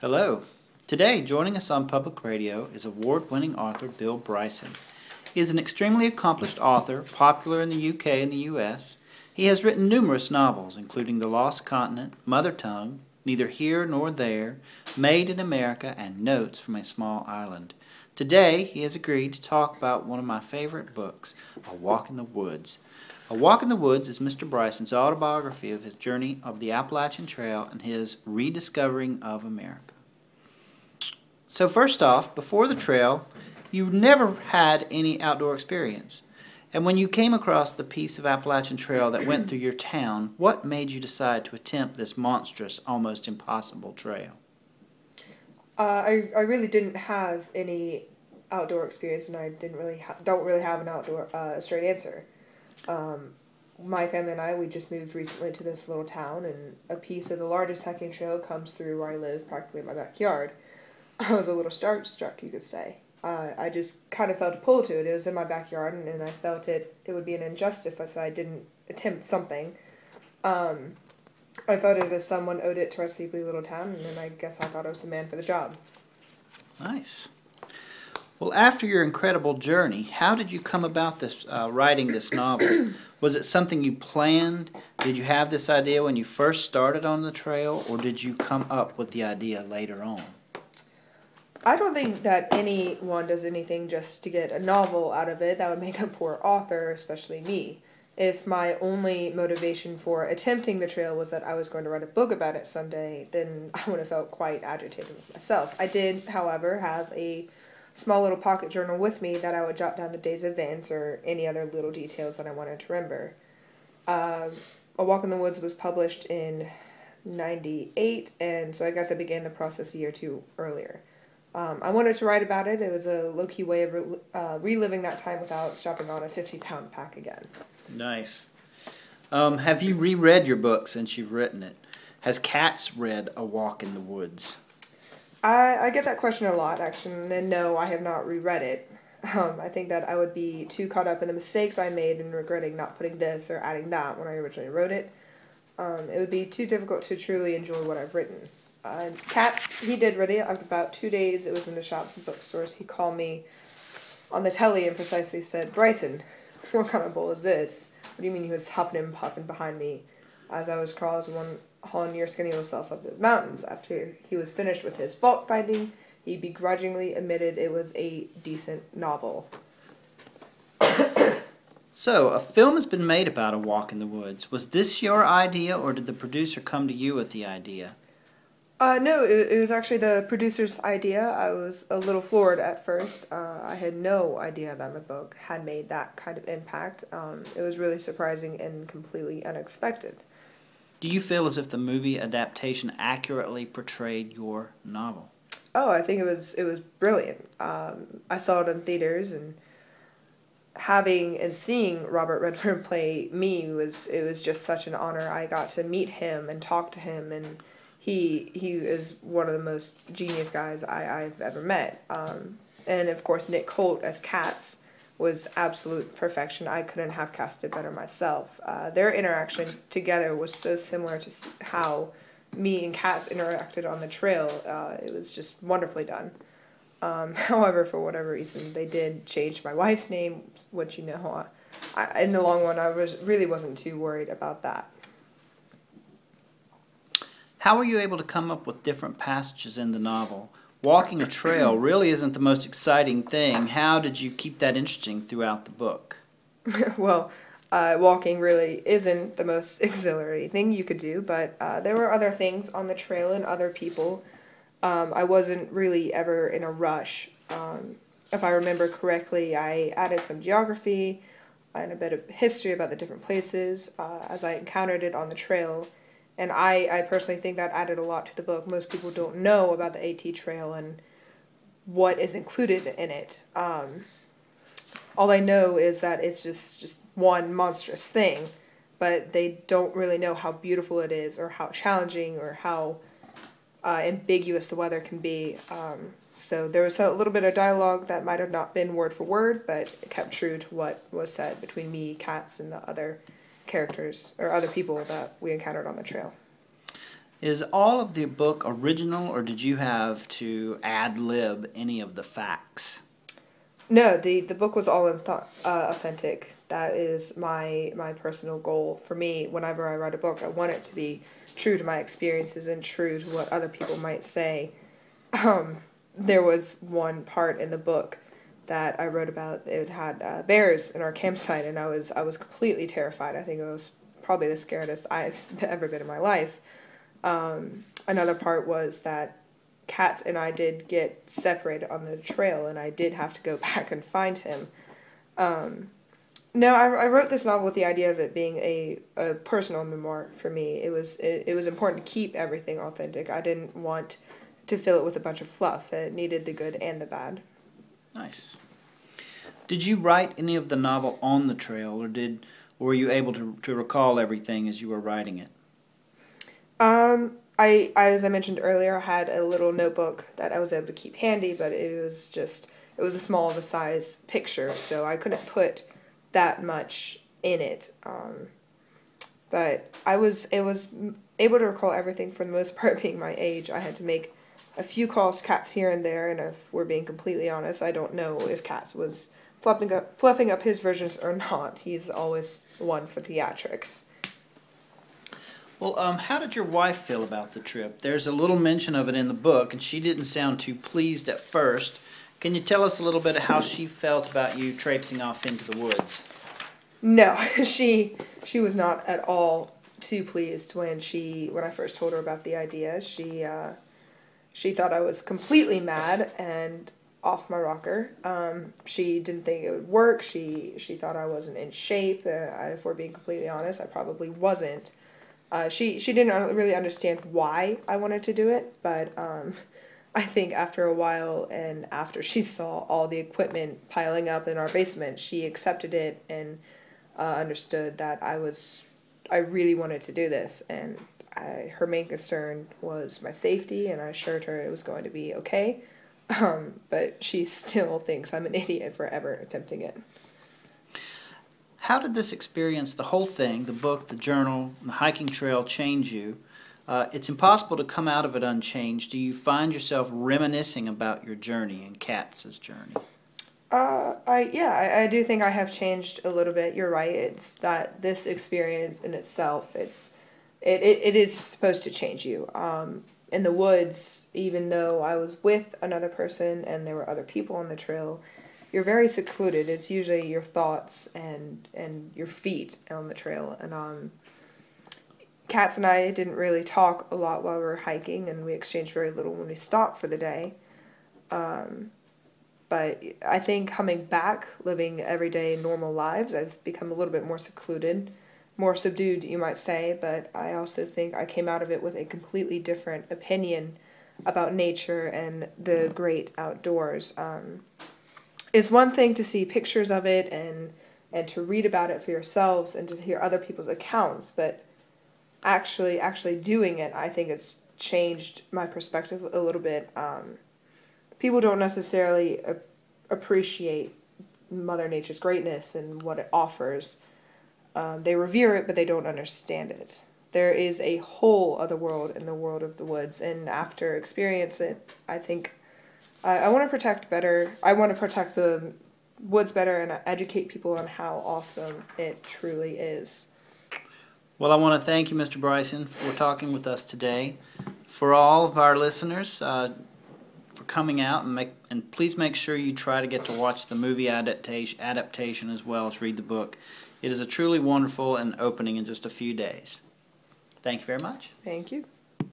Hello. Today, joining us on public radio is award-winning author Bill Bryson. He is an extremely accomplished author, popular in the UK and the US. He has written numerous novels, including The Lost Continent, Mother Tongue, Neither Here Nor There, Made in America, and Notes from a Small Island. Today, he has agreed to talk about one of my favorite books, A Walk in the Woods. A Walk in the Woods is Mr. Bryson's autobiography of his journey of the Appalachian Trail and his rediscovering of America. So first off, before the trail, you never had any outdoor experience. And when you came across the piece of Appalachian Trail that went through your town, what made you decide to attempt this monstrous, almost impossible trail? I really didn't have any outdoor experience, and I don't really have an outdoor straight answer. My family and we just moved recently to this little town, and a piece of the largest hiking trail comes through where I live, practically in my backyard. I was a little starstruck, you could say. I just kind of felt a pull to it. It was in my backyard, and I felt it would be an injustice if I didn't attempt something. I felt it as someone owed it to our sleepy little town, and then I guess I thought I was the man for the job. Nice. Well, after your incredible journey, how did you come about this writing this novel? Was it something you planned? Did you have this idea when you first started on the trail, or did you come up with the idea later on? I don't think that anyone does anything just to get a novel out of it. That would make a poor author, especially me. If my only motivation for attempting the trail was that I was going to write a book about it someday, then I would have felt quite agitated with myself. I did, however, have a small little pocket journal with me that I would jot down the day's events or any other little details that I wanted to remember. A Walk in the Woods was published in '98, and so I guess I began the process a year or two earlier. I wanted to write about it. It was a low-key way of reliving that time without strapping on a 50-pound pack again. Nice. Have you reread your book since you've written it? Has Katz read A Walk in the Woods? I get that question a lot, actually, and no, I have not reread it. I think that I would be too caught up in the mistakes I made and regretting not putting this or adding that when I originally wrote it. It would be too difficult to truly enjoy what I've written. Katz, he did read it. After about 2 days, it was in the shops and bookstores. He called me on the telly and precisely said, "Bryson, what kind of bull is this? What do you mean?" He was huffing and puffing behind me as I was hauling your skinny old self up the mountains. After he was finished with his fault finding, he begrudgingly admitted it was a decent novel. So, a film has been made about A Walk in the Woods. Was this your idea, or did the producer come to you with the idea? No, it was actually the producer's idea. I was a little floored at first. I had no idea that my book had made that kind of impact. It was really surprising and completely unexpected. Do you feel as if the movie adaptation accurately portrayed your novel? Oh, I think it was brilliant. I saw it in theaters, and having and seeing Robert Redford play me it was just such an honor. I got to meet him and talk to him, and he is one of the most genius guys I've ever met. And of course, Nick Holt as Katz was absolute perfection. I couldn't have cast it better myself. Their interaction together was so similar to how me and Katz interacted on the trail. It was just wonderfully done. However, for whatever reason, they did change my wife's name, which, in the long run, really wasn't too worried about that. How were you able to come up with different passages in the novel? Walking a trail really isn't the most exciting thing. How did you keep that interesting throughout the book? Well, walking really isn't the most exhilarating thing you could do, but there were other things on the trail and other people. I wasn't really ever in a rush. If I remember correctly, I added some geography and a bit of history about the different places as I encountered it on the trail. And I personally think that added a lot to the book. Most people don't know about the AT Trail and what is included in it. All I know is that it's just one monstrous thing, but they don't really know how beautiful it is or how challenging or how ambiguous the weather can be. So there was a little bit of dialogue that might have not been word for word, but it kept true to what was said between me, Katz, and the other characters or other people that we encountered on the trail. Is all of the book original, or did you have to ad-lib any of the facts? No, the book was all authentic. That is my personal goal. For me, whenever I write a book, I want it to be true to my experiences and true to what other people might say. There was one part in the book that I wrote about. It had bears in our campsite, and I was completely terrified. I think it was probably the scariest I've ever been in my life. Another part was that Cats and I did get separated on the trail, and I did have to go back and find him. No, I wrote this novel with the idea of it being a personal memoir for me. It was important to keep everything authentic. I didn't want to fill it with a bunch of fluff. It needed the good and the bad. Nice. Did you write any of the novel on the trail, or were you able to recall everything as you were writing it? As I mentioned earlier, I had a little notebook that I was able to keep handy, but it was a small of a size picture, so I couldn't put that much in it. But I was able to recall everything for the most part. Being my age, I had to make a few calls to Cats here and there, and if we're being completely honest, I don't know if Cats was fluffing up his versions or not. He's always one for theatrics. Well, how did your wife feel about the trip? There's a little mention of it in the book, and she didn't sound too pleased at first. Can you tell us a little bit of how she felt about you traipsing off into the woods? No, she was not at all too pleased when I first told her about the idea. She thought I was completely mad and off my rocker. She didn't think it would work. She thought I wasn't in shape. If we're being completely honest, I probably wasn't. She didn't really understand why I wanted to do it, but I think after a while and after she saw all the equipment piling up in our basement, she accepted it and understood that I really wanted to do this, and her main concern was my safety, and I assured her it was going to be okay, but she still thinks I'm an idiot for ever attempting it. How did this experience, the whole thing, the book, the journal, the hiking trail, change you? It's impossible to come out of it unchanged. Do you find yourself reminiscing about your journey and Katz's journey? I do think I have changed a little bit. You're right. It's that this experience in itself, it is supposed to change you. In the woods, even though I was with another person and there were other people on the trail, you're very secluded. It's usually your thoughts and your feet on the trail. And Katz and I didn't really talk a lot while we were hiking, and we exchanged very little when we stopped for the day. But I think coming back, living everyday normal lives, I've become a little bit more secluded, more subdued, you might say. But I also think I came out of it with a completely different opinion about nature and the great outdoors. It's one thing to see pictures of it and to read about it for yourselves and to hear other people's accounts, but actually doing it, I think it's changed my perspective a little bit. People don't necessarily appreciate Mother Nature's greatness and what it offers. They revere it, but they don't understand it. There is a whole other world in the world of the woods, and after experiencing it, I think I want to protect better. I want to protect the woods better and educate people on how awesome it truly is. Well, I want to thank you, Mr. Bryson, for talking with us today. For all of our listeners, for coming out, and please make sure you try to get to watch the movie adaptation as well as read the book. It is a truly wonderful and opening in just a few days. Thank you very much. Thank you.